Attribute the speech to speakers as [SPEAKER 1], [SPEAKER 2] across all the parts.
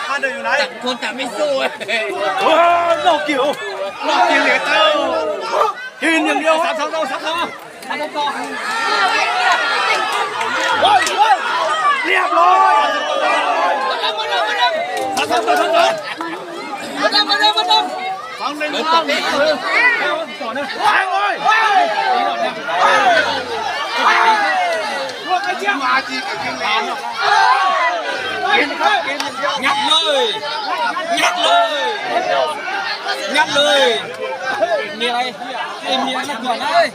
[SPEAKER 1] ท่านเดินอยู่ไหน
[SPEAKER 2] คนแต่ไม่สู้
[SPEAKER 1] นอกเกี่ยวเหลือเต้ากินอย่างเดียว3-2เรียบร้อยฟังเลยต่อนะวางเลยพวกไอ้เจ้ามาจีกับกินแล้วกินครับกิน
[SPEAKER 2] งัดเลยมีอะไรมีอะไรนักหนาเลย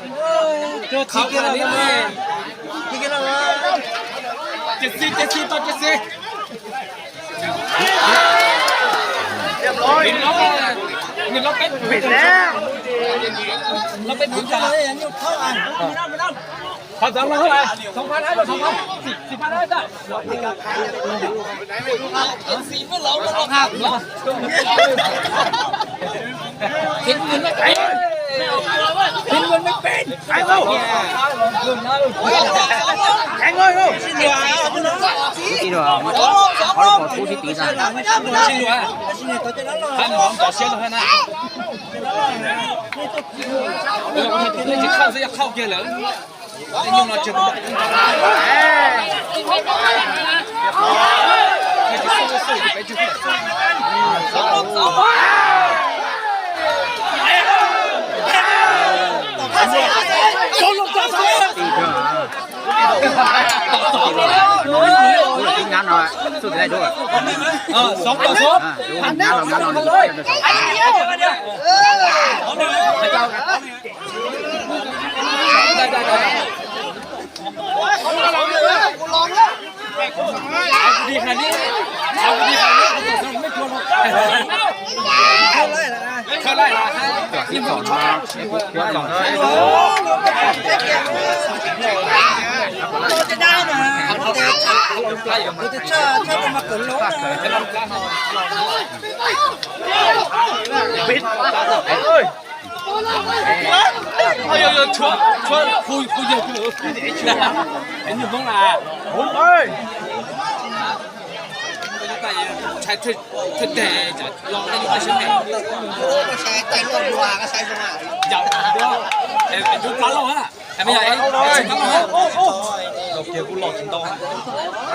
[SPEAKER 2] เจอทีกันแล้วเลยทีกันแล้ว70ต่อ70
[SPEAKER 1] เรียบร้อย
[SPEAKER 2] นี่เราเป็น
[SPEAKER 1] ปิดแล้ว
[SPEAKER 2] เราเป็นผู้จ่าเลยนี่เข้าอ่ะความสำคัญเท่าไหร่2,000ให้เรา2,000 10,000ได้จ้ะสีเมื่อเราหักคิดเงินไม่เป็น
[SPEAKER 1] ไอ้เจ้าแข่งเลยลูก
[SPEAKER 3] 记住啊，好好出去比赛。
[SPEAKER 2] 记住啊，看我们搞鞋的话呢，那就靠是要靠别人，用了就不。那就收就别就会。
[SPEAKER 3] ngắn rồi, số tiền đủ rồi.
[SPEAKER 2] 2ต่อ2ngắn
[SPEAKER 3] rồi.
[SPEAKER 2] ดีขนาดนี้ไม่กลัวหรอกเข้าไล่ละ
[SPEAKER 3] 12
[SPEAKER 4] จะได้นะจะเชื่อมาเกิดล้ม
[SPEAKER 1] ปิดเอ้ย
[SPEAKER 2] 穿裤子裤你弄啦
[SPEAKER 1] ผมเอ้ย
[SPEAKER 2] ใช้เธอแต่จะลองได้อยู่ใช่ไหม
[SPEAKER 4] ก็ใช้ใจรวดรัวก็ใช้สมาธิ
[SPEAKER 2] อย่าดูฟ้าเราฮะแต่ไม่ใช่ไอ้ฟ้าเราฮะเราเกี่ยวกูหลอกถึงโตฮะ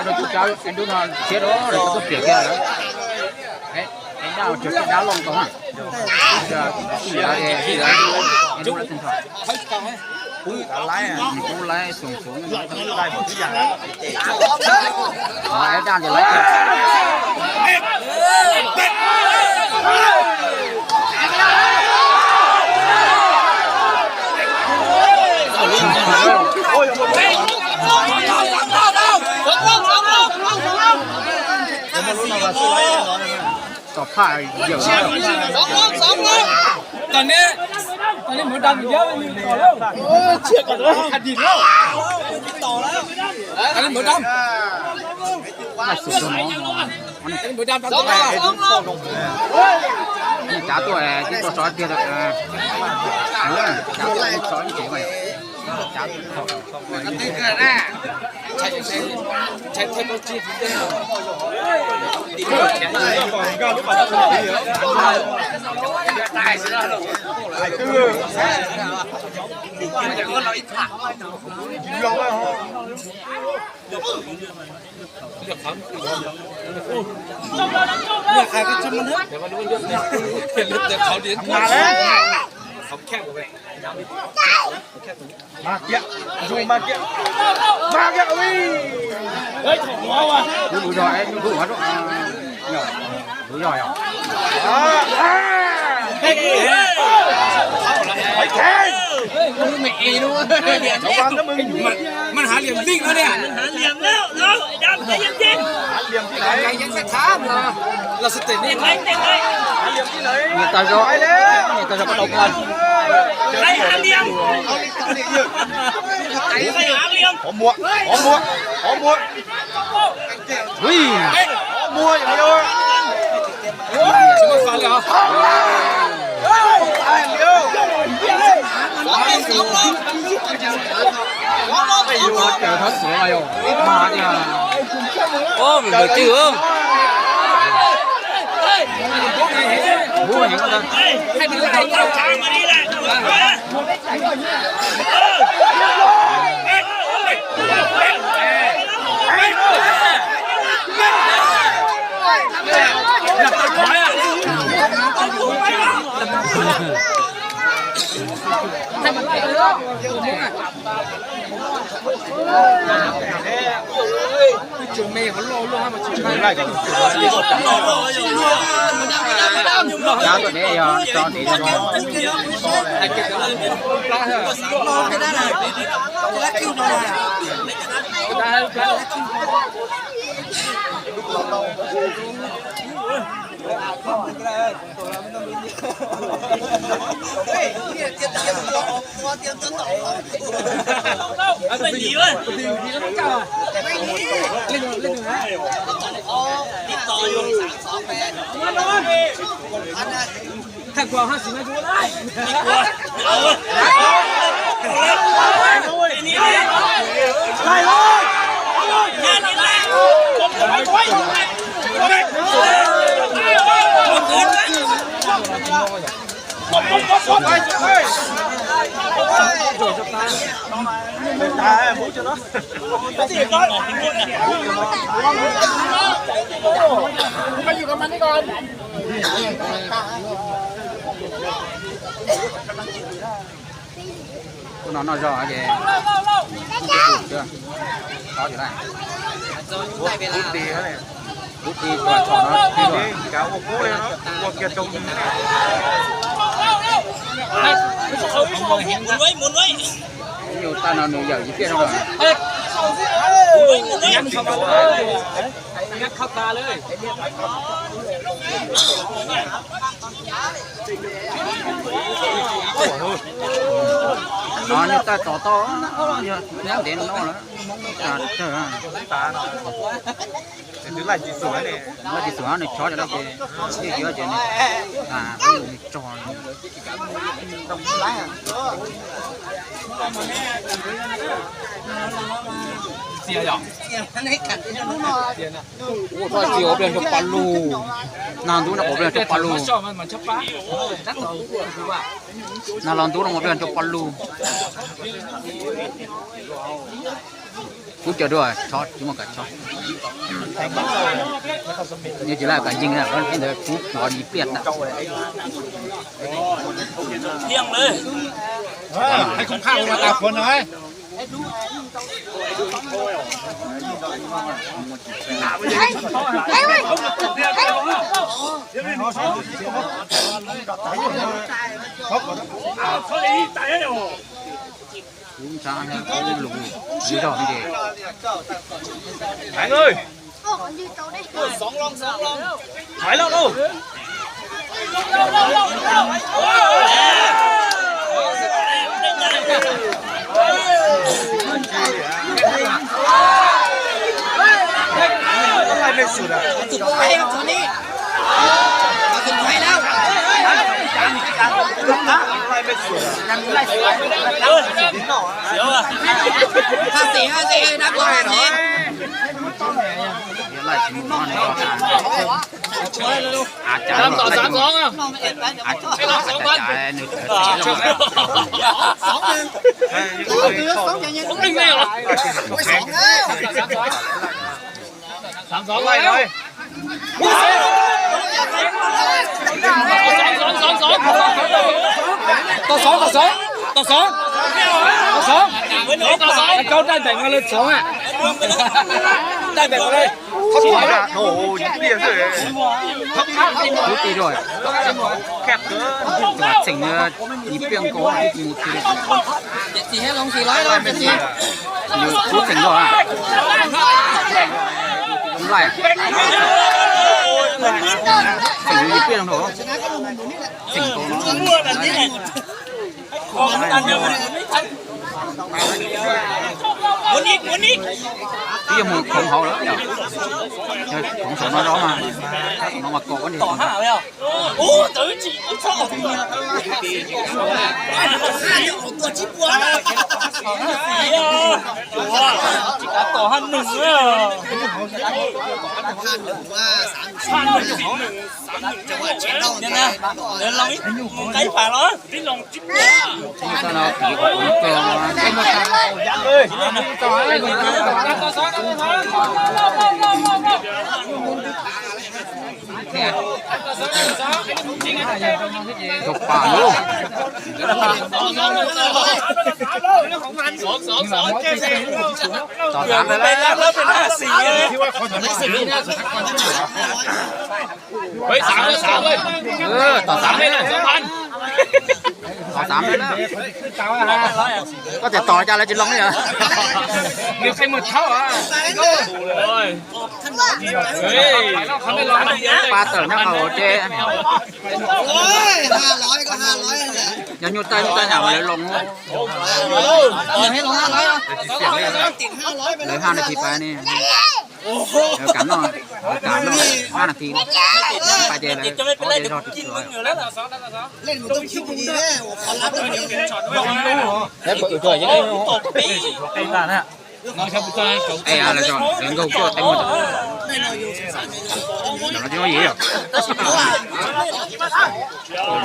[SPEAKER 3] rồi chú cháu anh đúng là chết đó rồi chú có tiền kia đấy anh nào trước đá lông có hả giờ chỉ là gì đấy anh đúng là tinh thần
[SPEAKER 2] thấy cao ấy
[SPEAKER 3] cú lái xuống
[SPEAKER 1] ได้หมดทุกอย่าง
[SPEAKER 3] lái đan thì láiต่อผ้าเยอะ
[SPEAKER 2] ตอนนี้เหมือนดันเยอะเลยต่อแล้ว
[SPEAKER 1] เชือกกันเลยขัดดินแล้ว
[SPEAKER 2] ต่อแล้วอันนี้เหมือนดำ
[SPEAKER 3] น่าสุดยอด
[SPEAKER 2] อันนี้เหมือนดำต่อแล้ว
[SPEAKER 3] นี่จ่าตัวที่ตัวซอสเดียวจ่าตัวซอสเฉยไปจ่า
[SPEAKER 2] ใช้เทคโนโลยีที่ได้เนี่ยใครก็ชมันเถอะเดี๋ยวมาดูเรื่องนี้เห็นแต่เขาเดี๋ยว
[SPEAKER 1] มาแล้ว
[SPEAKER 2] เขาแคบไป
[SPEAKER 1] มาเกี้ยดูมาเกี้ยวิ่งเฮ้ยของเราอ่ะ
[SPEAKER 3] đủ rồi đủ hết rồi đủ rồi à
[SPEAKER 1] เฮ้ยแข่ง
[SPEAKER 2] มึงไม่เอรู้
[SPEAKER 1] ระวังนะมึง
[SPEAKER 2] มันหาเหลี่ยมซิ่งแล้วเนี่ย
[SPEAKER 4] หาเหลี่ยมแล้วน้องดำใจเย็น
[SPEAKER 1] หาเหลี่ยมที่ไหน
[SPEAKER 2] ยังแค่ถามเราสเตตนี่
[SPEAKER 1] หาเหลี่ยมที่ไหน
[SPEAKER 3] người ta cho bắt đầu con
[SPEAKER 4] ใครหาเหลี่ยมใครหาเหลี่ยม
[SPEAKER 1] หอมมัว
[SPEAKER 3] ui
[SPEAKER 1] มัวอย่างเดียว
[SPEAKER 2] ชิมาฟันเลยเหรอ
[SPEAKER 1] อย่างเดียว
[SPEAKER 3] ไม่รู้เจอทั้งสวยเลยมาเนี่ย ô mình được chưa bố mình có thân hay mình lại tao chạm mà đi lại trường mê vẫn lô luôn mà trường mê lại đá tụi đấy cho để cho nó
[SPEAKER 2] Cái gì vậy? Nó cao à? Lên hả? Thằng quào 50 mét đấy. Lại rồi.
[SPEAKER 3] nó rõ kìa chưa có chưa này rút đi hết này rút đi và cho nó đi rồi
[SPEAKER 1] cáo một cú lên nó một kia trông
[SPEAKER 2] muốn với
[SPEAKER 3] nhiều ta nào nhiều giờ gì kia đâu rồi
[SPEAKER 2] ngắt khóc taเลย
[SPEAKER 3] nó như ta to nếu đến nó nữa trời ơi
[SPEAKER 1] đứng lại chỉ sửa này
[SPEAKER 3] nó chỉ sửa này cho nó cái gì chuyện này ví dụ như tròn
[SPEAKER 1] đồng lái à
[SPEAKER 2] xìa nhở
[SPEAKER 3] thôi chiều bên trong palu nàng tú nó có bên trong palu
[SPEAKER 2] mà chấp phá đắt rồi
[SPEAKER 3] nàng lòng tú nó có bên trong palu cũng chờ đuổi chót chúng mà cả chót như chỉ là cả dinh là con cái cú bỏ đi biệt nè
[SPEAKER 2] thiêngเลย
[SPEAKER 1] ให้คุ้มค่ามาตาคนหน่อย
[SPEAKER 3] cũng sáng hay có lũ dưới đó như thế
[SPEAKER 1] Bạn ơi
[SPEAKER 2] sóng long
[SPEAKER 1] phải lâu đâu lại lên sụt à
[SPEAKER 4] จุดไฟครับตอนนี้จุดไฟแล้ว
[SPEAKER 1] lại lên sụt à
[SPEAKER 4] ยังไล่เสียวอ่ะ54นับก่อนสิ
[SPEAKER 3] lại chỉ một con này à chả
[SPEAKER 2] làmต่อ 3-2อ่ะ
[SPEAKER 3] à chả nửa
[SPEAKER 2] không đinh này hả 3-2
[SPEAKER 1] lại rồi
[SPEAKER 2] ต่อ2เขาได้แบ่งกันเลย2อ่ะได้แบ่งกันเลย
[SPEAKER 1] โอ้โหยิงเปลี่ยนเลย
[SPEAKER 3] rút đi rồi
[SPEAKER 1] แคบเกิน
[SPEAKER 3] và chỉnh nhịp biên cố thì
[SPEAKER 4] สี่ให้ลง400เลยเป็นสี่
[SPEAKER 3] như rút chỉnh rồi à đúng lại chỉnh nhịp biên không chỉnh cố
[SPEAKER 2] muốn đi
[SPEAKER 3] cái giờ một không hậu đó không sợ nó đó mà nó mặc cổ thì
[SPEAKER 2] ô tới chị sao
[SPEAKER 4] ตัวจิ๊บวัว
[SPEAKER 2] ต่อหันหนึ่งเลย
[SPEAKER 4] ท่านหนึ่งว่า3-1จังหวะเช็คเท่าเนี่ยนะเดินลองไกลผ่านแล้วที่ลงจิ๊บ
[SPEAKER 3] cho nó chỉ có uống cơm cái một chục quả luôn tỏ tám đấy đấy
[SPEAKER 2] แล้วเป็น5-4เลย
[SPEAKER 1] ที่ว่าคนทำให้สิ่งนี้เนี่ยสุดท้ายคนที่เหลือ
[SPEAKER 2] เฮ้ย3เลย
[SPEAKER 3] tỏ tám đấy
[SPEAKER 2] 2,000
[SPEAKER 3] tỏ tám đấy đó có thể tỏ ra là chỉ lông đấy hả
[SPEAKER 2] มีใครหมดเท่าอ่ะดูเลยเฮ้ยเขาไม่ร้อนเยอะ
[SPEAKER 3] ba tờ nó màu chê
[SPEAKER 4] โอ้ย500ก็500แหละ
[SPEAKER 3] nhớ nhu tay nhà mà lấy lông
[SPEAKER 4] ให้ลง500อ่ะ
[SPEAKER 3] lấy
[SPEAKER 4] ติด500ไปแล้ว
[SPEAKER 3] 2 นาทีไปนี่เดี๋ยวกันหน่อยกันหน่อย5 นาทีไปเจเลย
[SPEAKER 2] จะไม่เป็นไร
[SPEAKER 3] เดี๋
[SPEAKER 2] เดี๋
[SPEAKER 3] ย
[SPEAKER 2] ยว ว
[SPEAKER 3] รอติด
[SPEAKER 2] กิน
[SPEAKER 3] ตัว
[SPEAKER 2] มึงอยู่แล้ว
[SPEAKER 4] เล่นมันต้องคิดดีๆแน่โอ้ขอรับตรงนี้
[SPEAKER 2] แล้วเปิดตัวยังไงตบปีไอ้บ้านน่ะน้องชอบตัว
[SPEAKER 3] ai là chọn đến câu chưa đánh một
[SPEAKER 4] ได้หน่อยอยู่13
[SPEAKER 3] nó chưa có gì rồi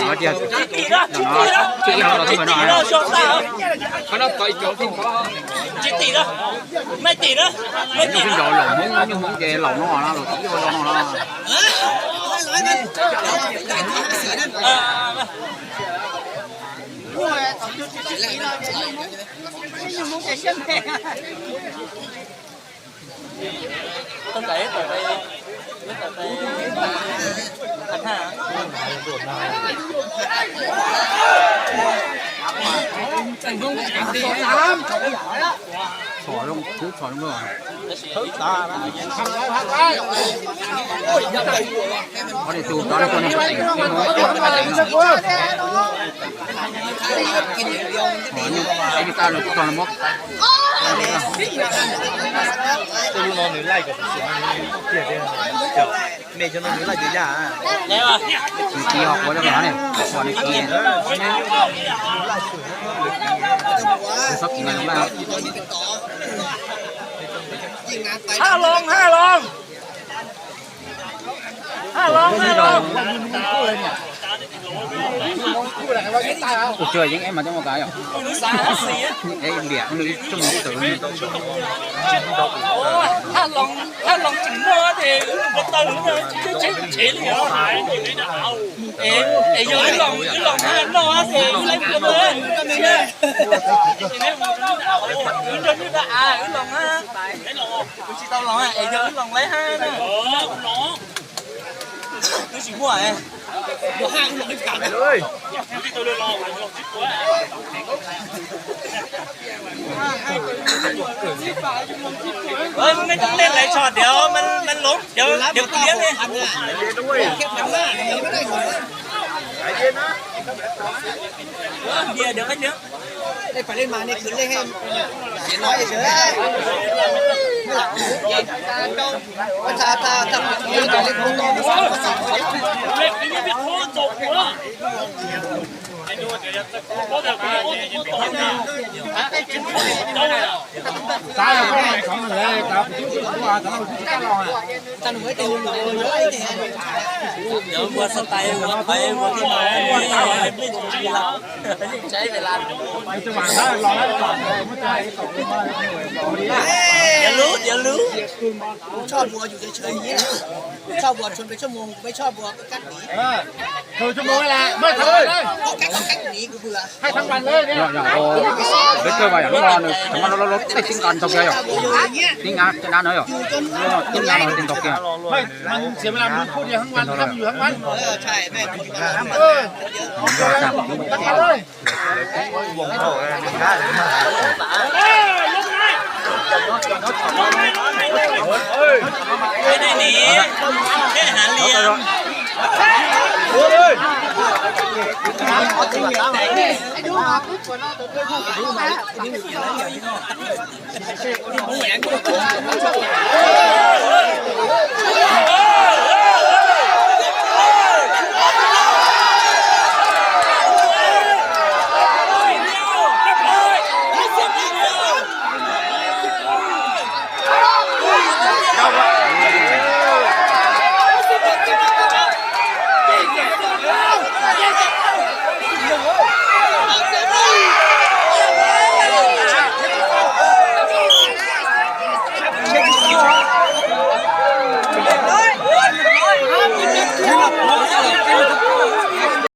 [SPEAKER 3] nó chưa chị nó là không phải nói
[SPEAKER 2] เขาต้องต่อยโจทิ้งเขาจิตตีนะไม่ตีนะไม่ตี
[SPEAKER 3] nhưng rồi lỏng muốn nhưng muốn về lỏng nó rồi chỉ vô lỏng nó
[SPEAKER 4] 500นั่น4นั่น
[SPEAKER 2] ต้องไหนต่อไปไม่ต่อไป
[SPEAKER 3] xỏ luôn cứ xỏ luôn rồi có thể tù đó là con này có tỉnh cái mới có tỉnh rồi
[SPEAKER 4] กินอย่างเดียว
[SPEAKER 3] nhưng cái người ta là còn là mốc
[SPEAKER 1] จะรู้นอนหรือไล่กับเสียงเกลียดเลยเจ้าเมย์จะนอนหรือไล่เยอะๆ
[SPEAKER 2] แล้วอ่ะ
[SPEAKER 3] thì kỳ học có cho nó này còn này kỳ sắp kỳ này nó bao
[SPEAKER 4] ตอนนี้เป็นต่อยิงงานไป
[SPEAKER 2] 5 ลง
[SPEAKER 3] cuộc chơi những em mà trong một cái à em bẻ nó trong một tử
[SPEAKER 2] ถ้าลองถึงเมื่อthìก็ตื่นเลยchứ chỉ là phải thì nóเอาเอ้ยยังลอง5 lon thì lấy cái bên cái này nếu mà nó như là cái lon ha cái lon chỉ tao lon à giờ lon lấy 5 nè nó chỉ mua à
[SPEAKER 4] เดี๋ยว5ลงให้กลับ
[SPEAKER 1] เลย
[SPEAKER 2] เฮ้ยมึงไม่ต้องเล่นหลายช็อตเดี๋ยวมันล้มเดี๋ยวเลี้ยงเอง
[SPEAKER 1] ด้วย
[SPEAKER 4] แค่1,500ไม่ได้หมด
[SPEAKER 1] ใจเย็นนะ
[SPEAKER 2] เดี๋ยวก็เยอะ
[SPEAKER 4] ได้ไปเล่นมาเนี่ยคือเล่นให้เสียน้อยเฉยประชาชนตั้งใจเล่นฟุตบอล
[SPEAKER 2] เล็กนี่ไม่โคตรจบหัว
[SPEAKER 1] ตายแล้วก็ไม่ของเลยครับว่าถ้าเราที่รอ
[SPEAKER 4] ตั้งไว้เต็มเลย
[SPEAKER 2] เดี๋ยววัวสไตล์วัวไทยวัวที่มาไม่ถูกเวลาใช้เวลา
[SPEAKER 1] จะหวานได้รอได้ก่อนไม่ใจตกมา
[SPEAKER 2] เดี๋ยวรู้
[SPEAKER 4] ชอบบัวอยู่เฉยๆอย่างนี้นะชอบบัวชนไปชั่วโมงไม่ชอบบัวก็กัดหนี
[SPEAKER 1] เธอชั่วโมงเวลาไม่เคย
[SPEAKER 4] ก็กัดหนีกูเบื่อ
[SPEAKER 1] ให้ทั้งวันเลยเนี่ย
[SPEAKER 3] nhỏ biết chơi vậy nó ngon rồi thằng nó cái tiếng còn tộc kia rồi
[SPEAKER 4] อยู่อย่างเงี้ย
[SPEAKER 3] tiếng ăn cái đá nữa rồi tiếng ăn rồi tiếng tộc kia
[SPEAKER 1] ไม่มันเสียเวลาดูพูดเดียวทั้งวันทำอยู่ทั้งวัน
[SPEAKER 4] ใช่แม่กูอยู่กับ
[SPEAKER 1] เออทั้งวันเลย
[SPEAKER 2] ไม่ได้หนีแค่หาเลี้ยง
[SPEAKER 4] เ